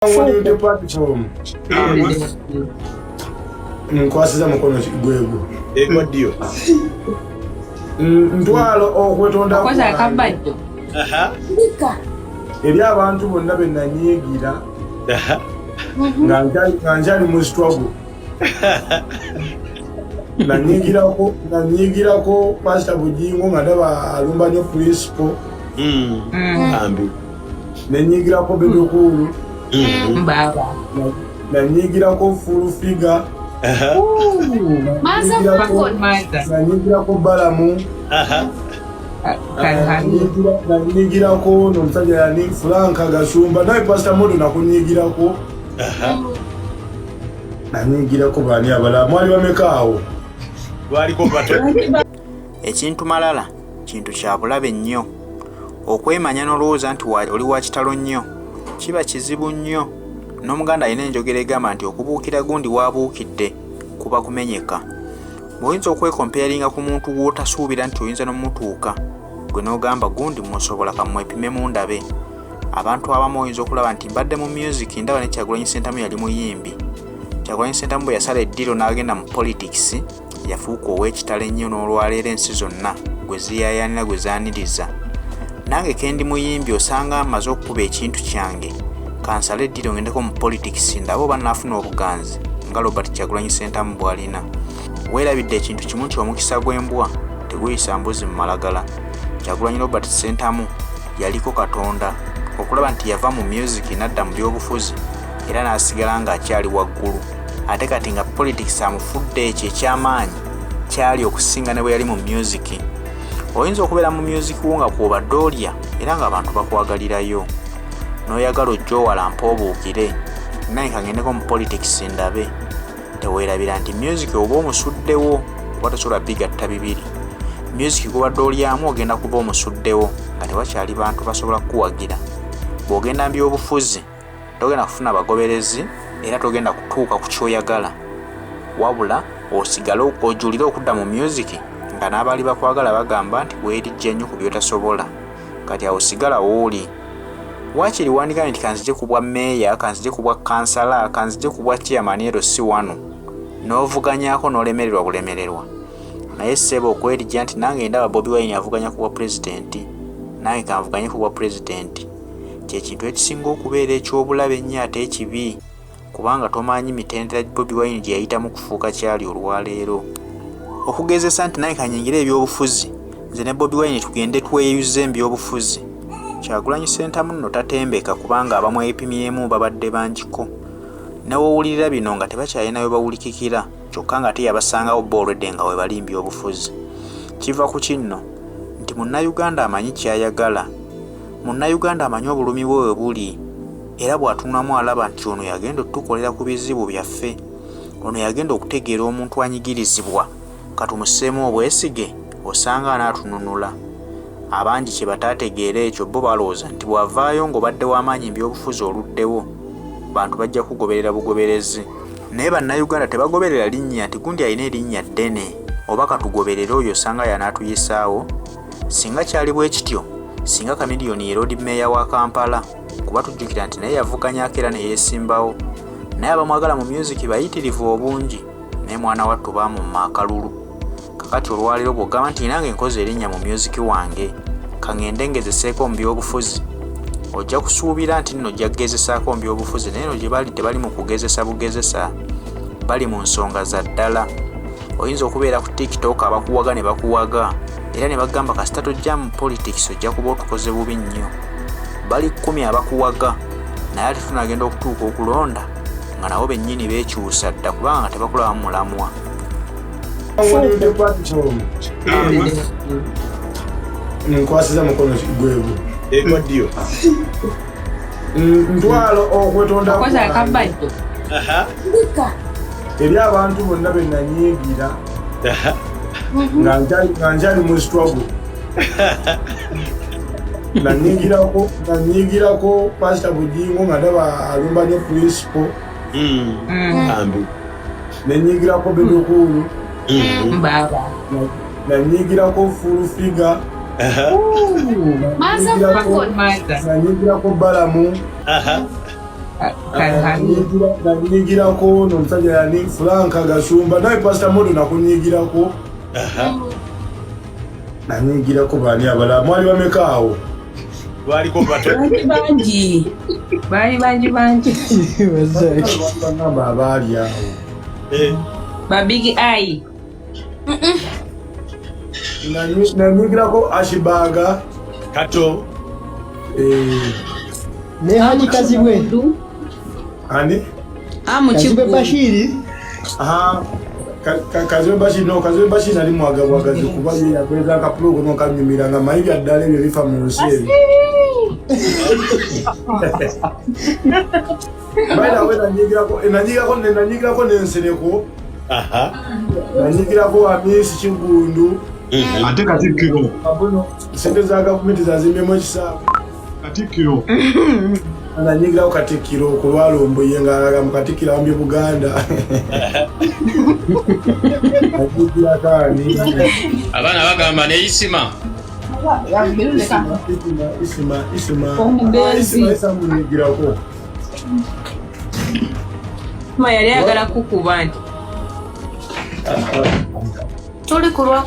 Wulidde platform nkwasiza mukono gwegwo egwaddiyo ntwalo okwetonda okoze akabajjo eri abantu bonna be nanyiigira nga njali mu struggle nanyiigirako pasita Bujingo nga ndaba alumba nnyo principal nenyiigirako Bebekulu nanyiigirako Full Figure nanyiigirako Balamu nanyiigirako n'omusajja yani Franka Gasumba naye pasita Modo nakunyiigirako nanyiigirako baani abalala mwali bameka awo baliko bato. Ekintu malala kintu kya bulabe nnyo okwemanya n'olowooza nti oli wa kitalo nnyo kiba kizibu nnyo n'Omuganda alina enjogera egamba nti okubuukira gundi waabuukidde kuba kumenyeka. Bw'oyinza okwekomparinga ku muntu gw'otasuubira nti oyinza n'omutuuka gwe n'ogamba gundi musobola kamwepime mu ndabe. Abantu abamu oyinza okulaba nti mbadde mu music ndaba ne Kyagulanyi Ssentamu yali muyimbi. Kyagulanyi Ssentamu bwe yasala eddiro n'agenda mu politics yafuuka ow'ekitalo ennyo n'olwaleero ensi zonna gwe ziyaayaanira gwe zaaniriza. Nange kendi muyimbi osanga amaze okukuba ekintu kyange kansala eddiro ngendeko mu politics ndaba oba naafuna obuganzi nga Robert Kyagulanyi Ssentamu bw'alina. Weerabidde ekintu kimu nti omukisa gw'embwa teguyisa mbuzi mu malagala. Kyagulanyi Robert Ssentamu yaliko Katonda okulaba nti yava mu music n'adda mu byobufuzi era n'asigala ng'akyali waggulu. Ate kati nga politics amufudde ekyo eky'amaanyi kyali okusinga ne bwe yali mu music. Oyinza okubeera mu music wo nga kw'obadde olya era ng'abantu bakwagalirayo n'oyagala ojja owalampa obuukire naye kangendeko mu politics ndabe. Teweerabira nti music oba omusuddewo oba tosobola bigatta bibiri. Music gw'obadde olyamu ogenda kuba omusuddewo nga tewakyali bantu basobola kukuwagira. Bw'ogenda mu byobufuzi togenda kufuna bagoberezi era togenda kutuuka ku kyoyagala wabula osigale ojulire okudda mu music nga n'abali bakwagala bagamba nti weerijja nnyo ku byotasobola kati awo sigala wooli. Waakiri wandika nti kanzije ku bwa meeya kanzije ku bwa kansala kanzije ku bwa chairman ero si wano n'ovuganyaako n'olemererwa bulemererwa. Naye ssebo okwerijja nti nange ndaba Bobi Wine avuganya ku bwa pulezidenti nange kanvuganye ku bwa pulezidenti kyekintu ekisinga okubeera eky'obulabe ennyo ate ekibi kubanga tomanyi mitendera Bobi Wine gye yayitamu kufuuka kyali olwaleero. Okugezesa nti naye kanyingire ebyobufuzi nze ne Bobi Wine tugende tweyuze mu byobufuzi. Kyagulanyi Ssentamu nno tatembeka kubanga abamwepimyemu babadde bangiko. N'owulirira bino nga tebakyalina we bawulikikira kyokka nga teyabasangawo b'olwedde nga we bali mu byobufuzi. Kiva ku kinno nti Munnayuganda amanyi kyayagala. Munnayuganda amanyi obulumi bwe we buli era bw'atunamu alaba nti ono yagenda otukolera ku bizibu byaffe, ono yagenda okutegeera omuntu anyigirizibwa katumuseemu obwesige osanga anaatununula. Abangi kye bataategeera ekyo bo balowooza nti bw'avaayo ng'obadde w'amaanyi mu byobufuzi oluddewo bantu bajja kugoberera bugoberezi. Naye Bannayuganda tebagoberera linnya nti gundi alina erinnya ddene oba katugoberera oyo osanga y'anaatuyisaawo. Singa kyali bwe kityo singa Kamiliyoni ye road meeya wa Kampala kuba tujjukira nti naye yavuganyaako era ne yeesimbawo. Naye abamwagala mu music bayitirivu obungi naye mwana wattu baamumma akalulu. Kakati olwaleero bw'ogamba nti nange nkoze erinnya mu music wange kangende ngezeseeko mu byobufuzi ojja kusuubira nti nno ojja kugezesaako mu byobufuzi naye no gye bali tebali mu kugezesa bugezesa bali mu nsonga za ddala. Oyinza okubeera ku TikTok abakuwaga ne bakuwaga era ne bagamba kasita tojja mu politics ojja kuba otukoze bubi nnyo. Bali 10 abakuwaga naye ate tunagenda okutuuka okulonda nga nabo bennyini beekyusa dda kubanga tebakulaba mulamwa. Wulidde platform nkwasiza mukono gwegwo egwaddiyo ntwalo okwetonda okoze akabajjo eri abantu bonna be nanyiigira nga njali mu struggle nanyiigirako pasita Bujingo nga ndaba alumba nnyo principal nenyiigirako Bebekulu nanyiigirako Full Figure nanyiigirako Balamu Nanyigirako n'omusajja yani Franka Gashumba naye Pastor Modo nakunyigirako. Nanyigirako bani abala mwali bameka awo. Waliko batono. Bangi. Namba abali awo. Ba big eye. Nanyigirako Ashibaga. Kato. Ne Haji Kazibwe. Ani? Kazibwe Bashiri. Aha. Kazibwe Bashiri nali mwagazi kuba yakweza akapulo kono kanyimiranga mayingi addala ebyo bifa mu nsi. Baina wena nanyigirako n'ensereko. Aha. Nanyigirako Amisi Kigundu. Ate Katikkiro. Abono sente za gavumenti zazimbemu ekisaawe. Katikkiro. Nanyigirako Katikkiro kulwalomboye ng'alaga mu Katikkiro ambye Buganda. Abaana bagamba ne Isima. Munigirako. Ma yali agala kukuba nti. Tuli kulwa.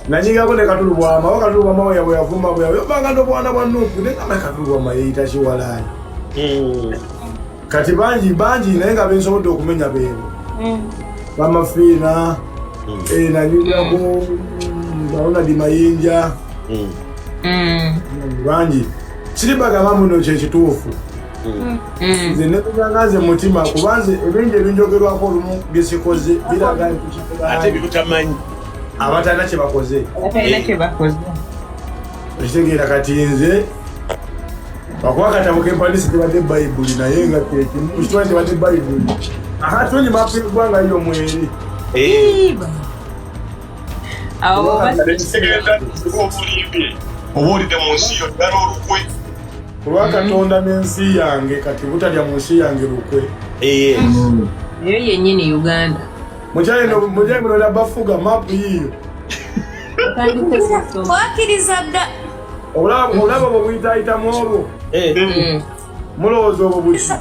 Nanyigirako ne Katulubwama, Katulubwama yawe yavuma bwe banga ndo bwana bwa Nuku ne kama Katulubwama yeyita kiwalani. Kati bangi naye nga bensobodde okumenya beebo. Bamafiina, nanyigirako baona di mayinja. Bangi. Siribagamba muno kyekituufu. Nze netugangaze mutima kubanze ebingi ebinjogerwako olumu byesikoze biraga Ate bikutamanyi. abatalina kye bakoze. Ekitegeera kati nze bakuba katabo k'empandiisi tebadde Bayibuli naye nga kitwali tebadde Bayibuli. Aha twenyi mapu y'eggwanga yo mweri. Awo Obuulidde mu nsi yo ddala olukwe. Kulwa Katonda n'ensi yange kati butalya mu nsi yange lukwe. Eyo yennyini Uganda. Mujaye muno nabafuga mapu yiyo. Wakiriza dda. Olaba bwe buyitaayitamu obwo. Mulowooza obwo buki.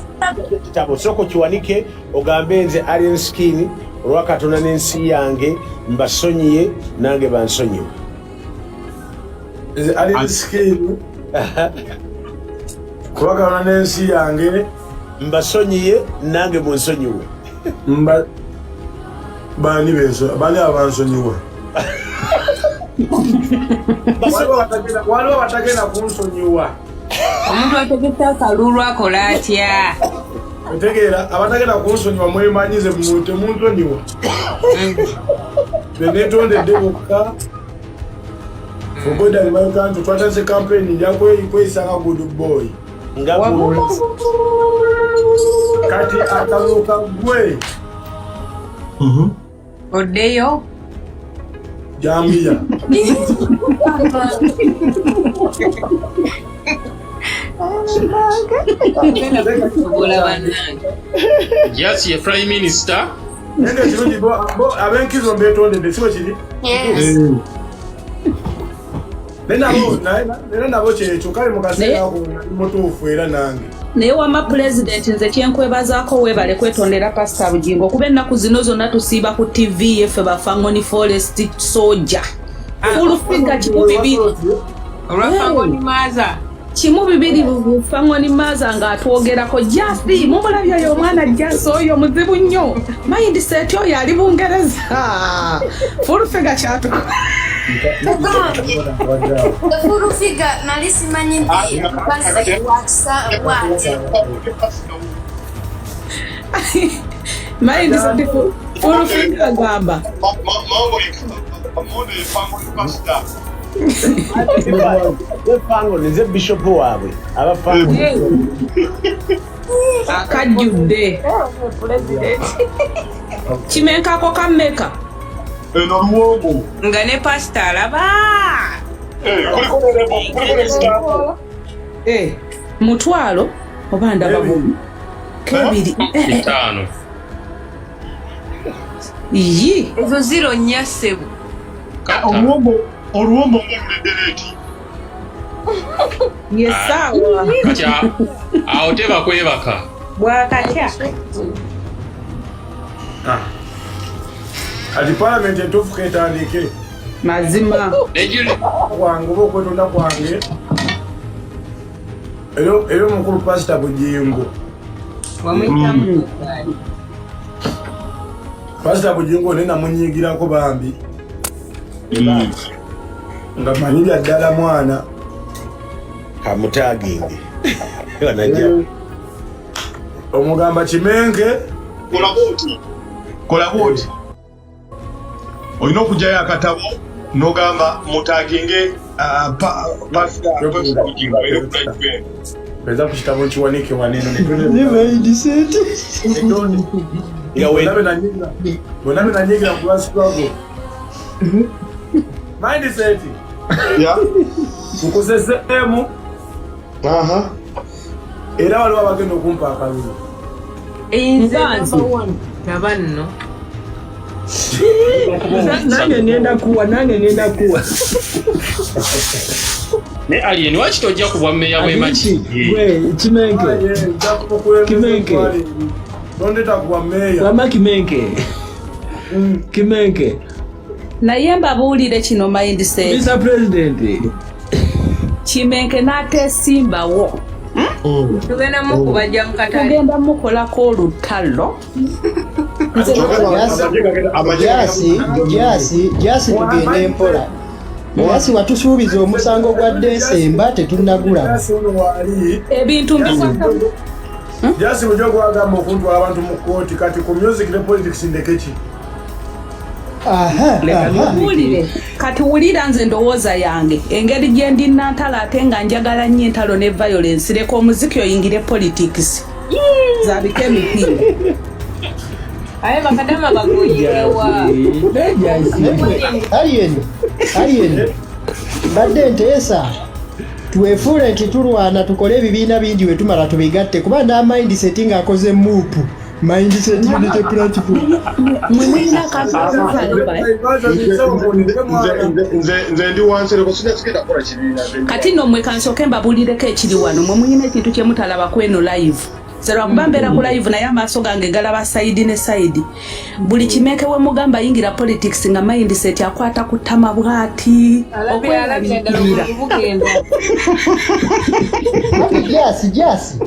Kitabo soko kiwanike ogambe nze alien skin olwa Katonda n'ensi yange mbasonyiye nange bansonyiwe. Nze alien skin kulwa Katonda n'ensi yange mbasonyiye nange munsonyiwe. Bani abansonyiwa. Waliwo batagenda kunsonyiwa. Omuntu ategeka akalulu akola atya? Otegeera abatagenda kunsonyiwa mwemanyize temunsonyiwa. Neyetondedde bokka. Ogoda limayokantu twatandise campaign nja kweyisanga good boy. Kati akaluka gwe. Oddeyo? Gambia. Yes, ye Prime Minister. Nende kirungi abenkizo mbetondedde sibo kiri? Nabo kyekyo kale mukaseera ako mutuufu era nange. Naye wama President nze kyenkwebazaako weebale kwetondera Pastor Bugingo kuba ennaku zino zonna tusiiba ku TV effe bafangoni forest soldier. Fulufiga kimu bibiri bufangoni maaza ng'atwogerako jasi mumulabye oyo omwana jasi oyo muzibu nnyo mindset oyo ali Bungereza fulufiga kyatu Furufiga nali simanyi nti basi wakisa wate. Mindset fulufiga gamba. Fango nize bishop waabwe abafango akajjudde kimenkako kammeka Eno luwombo. Nga ne pastor alaba. Mutwalo oba ndaba bumu kebiri Bitano. Yi Ezo zero nnya ssebo. Oluwombo ng'oludereti. Yesawa. Kati awo teba kwebaka. Bwakatya. Ati parliament etuufu ketandike. Mazima. Kwange okwetonda kwange. Ero mukulu Pastor Bujingo. Wamwitamu. Pastor Bujingo nena munyigirako bambi. Nga manyi ddala mwana. Kamutagingi. Wanajja. Omugamba Kimenke. Kola bwoti. Olina okujayo akatabo n'ogamba mutaginge Beza ku kitabo kiwanike waneno Mindset. Bonna benanyigira ku lwasitwago. Mindset. ya Nkuseseemu. Era waliwo abagenda okumpa akalulu. Ensanzi. Nabanno. Nange ngenda kuwa. Ne alien wakitojja ku bwa meya bwe maki. Gwe Kimenke. Tondeta kuwa meya. Wama Kimenke. Naye mbabuulire kino Mindset. Mr. President. Kimenke n'ateesimbawo. Tugenda mukubajja mu katale. Tugenda mukolako olutalo. Jasi tugende mpola. Jasi watusuubiza omusango gwa Desemba tetunnagula. Ebintu mbikwata. Jasi bujo gwagamba okuntwala abantu mu kooti kati ku music ne politics ndekeki. Wulire kati wulira nze ndowooza yange engeri gye ndi Nantala ate nga njagala nnyo entalo ne violence leka omuziki oyingire politics zabike emipiira Aye bakadama bagoyewa. Alien. Badde nteesa. Tuwefuule nti tulwana tukole ebibiina bingi we tumala tubigatte kuba nda Mindset nga akoze move. Mindset unity platform. Mwina kaza. nze ndi wansi leko sinakigenda kukola kibiina. Kati nno mwe kansooke mbabuulireko ekiri wano mwe muyina ekintu kye mutalaba kweno live. Zerwa kubambera ku live naye amaaso gange galaba side ne side. Buli Kimenke we mugamba yingira politics nga Mindset akwata kutama bwati. Jasi.